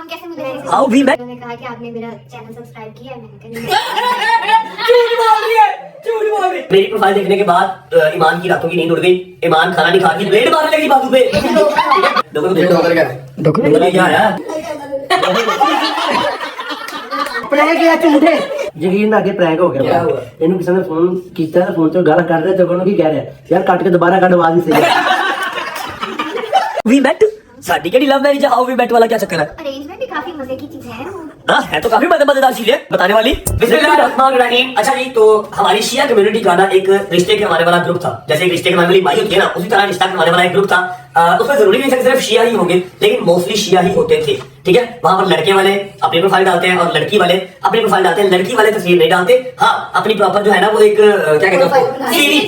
कैसे मिले? How we met. उन्होंने कहा कि आपने मेरा चैनल सब्सक्राइब किया है। मैंने झूठ बोल रही है। मेरी प्रोफाइल देखने के बाद ईमान की रातों की नींद उड़ गई। ईमान खाना नहीं खा के ब्लेड मारने लगी बाजू पे। डॉक्टर क्या है? प्रैंक या झूठे यकीन ना के प्रैंक हो गया। ਇਹਨੂੰ ਕਿਸੇ ਨੇ ਫੋਨ ਕੀਤਾ ਤਾਂ ਫੋਨ ਤੋਂ ਗਾਲਾਂ ਕੱਢ ਰਿਹਾ ਤੇ ਉਹਨੂੰ ਕੀ ਕਹਿ ਰਿਹਾ ਯਾਰ ਕੱਟ ਕੇ ਦੁਬਾਰਾ ਕੱਢ ਆਵਾਜ਼ ਨਹੀਂ ਸਹੀ। वी मेट साडी केडी love marriage how we met वाला क्या चक्कर है? अरेंजमेंट भी काफी मजे की चीज है। हाँ है तो काफी मजेदार चीज है बताने वाली। बिस्मिल्लाहिर्रहमानिर्रहीम। अच्छा जी, तो हमारी शिया कम्युनिटी का ना एक रिश्ते के हमारे वाला ग्रुप था। जैसे एक रिश्ते के हमारे वाली बाई होती है ना, उसी तरह रिश्ता के हमारे वाला एक ग्रुप था। उसमें जरूरी नहीं था कि सिर्फ शिया ही होंगे, लेकिन मोस्टली शिया ही होते थे। ठीक है, वहां पर लड़के वाले अपनी प्रोफाइल डालते हैं और लड़की वाले अपनी प्रोफाइल डालते हैं। लड़की वाले तस्वीर नहीं डालते। हाँ, अपनी प्रॉपर जो है ना वो एक क्या कहते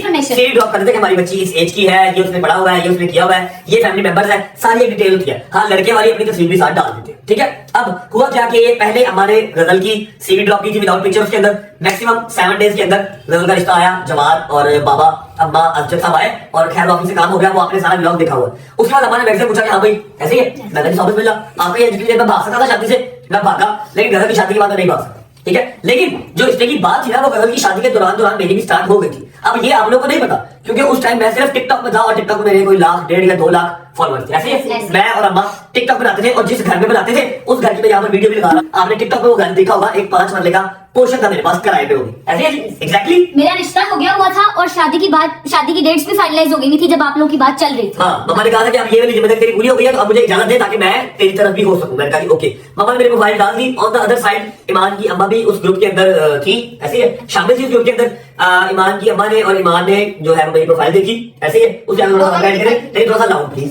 हैं सीडी ड्रॉप करते थे कि हमारी बच्ची इस एज की है, ये उसने पढ़ा हुआ है, ये उसने किया हुआ है, ये फैमिली मेंबर्स है, सारी एक डिटेल होती है। हाँ, लड़के वाली अपनी तस्वीर भी साथ डाल देते। ठीक है, अब हुआ क्या कि पहले हमारे गजल की सीडी ड्रॉप की थी विदाउट पिक्चर। उसके अंदर मैक्सिमम 7 डेज के अंदर गजल का रिश्ता आया। जमाल और बाबा अम्मा अजद साहब आए और खैर ऑफिस से काम हो गया। वो आपने सारा ब्लॉग देखा हुआ है। उसके बाद हमारे मैगजीन पूछा कि हाँ भाई ऐसे ही है। मैंने ऑफिस मिला आपके एजुकेशन में भाग सकता था शादी से, मैं भागा, लेकिन गजल की शादी के बाद नहीं भाग सकता। ठीक है, लेकिन जो रिश्ते की बात थी ना वो गजल की शादी के दौरान मेरी भी स्टार्ट हो गई थी। अब ये आप लोगों को नहीं पता क्योंकि उस टाइम मैं सिर्फ टिकटॉक में था और टिकटॉक में मेरे कोई 1 लाख 1.5 या 2 लाख फॉलोअर्स थे। ऐसे मैं और अम्मा टिकटॉक बनाते थे और जिस घर में बनाते थे उस घर की मैं यहाँ पर वीडियो भी लगा रहा। आपने टिकटॉक में वो घर देखा होगा, एक 5 मरले का पोर्शन था मेरे पास किराए पे होगी। ऐसे एग्जैक्टली मेरा रिश्ता हो गया हुआ था और शादी की डेट्स भी फाइनलाइज हो गई थी जब आप लोगों की बात चल रही थी। हाँ, मम्मा ने कहा था कि अब ये वाली जिम्मेदारी तेरी पूरी हो गई है तो अब मुझे इजाजत दे ताकि मैं तेरी तरफ भी हो सकूं। मैंने कहा ओके। मम्मा ने मेरी मोबाइल डाल दी। ऑन द अदर साइड ईमान की अम्मा भी उस ग्रुप के अंदर थी। ऐसे है, शामिल थी उस ग्रुप के अंदर। ईमान की अम्मा ने और ईमान ने जो है मेरी प्रोफाइल देखी। ऐसे है, उसके अंदर थोड़ा सा गाइड करें, नहीं थोड़ा सा लाउड प्लीज।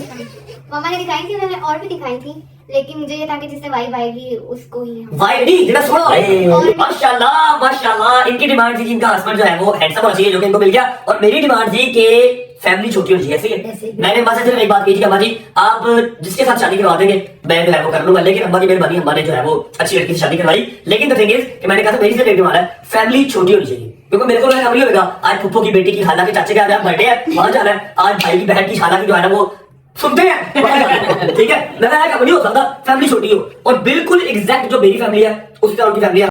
मम्मा ने दिखाई थी, उन्होंने और भी दिखाई थी, लेकिन मुझे ये था कि जिससे वाइब आएगी उसको ही हम। वाइब नहीं, जरा सुनो। माशाल्लाह माशाल्लाह, इनकी डिमांड थी कि इनका हस्बैंड जो है वो हैंडसम होना चाहिए, जो कि इनको मिल गया। और मेरी डिमांड थी कि फैमिली छोटी होनी चाहिए। ऐसे है, मैंने अम्मा से सिर्फ एक बात की थी कि अम्मा जी आप जिसके साथ शादी करवा देंगे मैं जो है वो कर लूंगा, लेकिन अम्मा की मेहरबानी, अम्मा ने जो है वो अच्छी लड़की से शादी करवाई। लेकिन द थिंग इज कि मैंने कहा था मेरी सिर्फ एक डिमांड है, फैमिली छोटी होनी चाहिए। क्योंकि मेरे को लगा नहीं होगा आज फुप्पो की बेटी की खाला के चाचे का बर्थडे है, वहां जाना है, आज भाई की बहन की खाला की जो है ना वो सुनते हैं। ठीक है, मैं नहीं हो सकता फैमिली छोटी हो। और बिल्कुल एग्जैक्ट जो मेरी फैमिली है उसके उनकी फैमिली है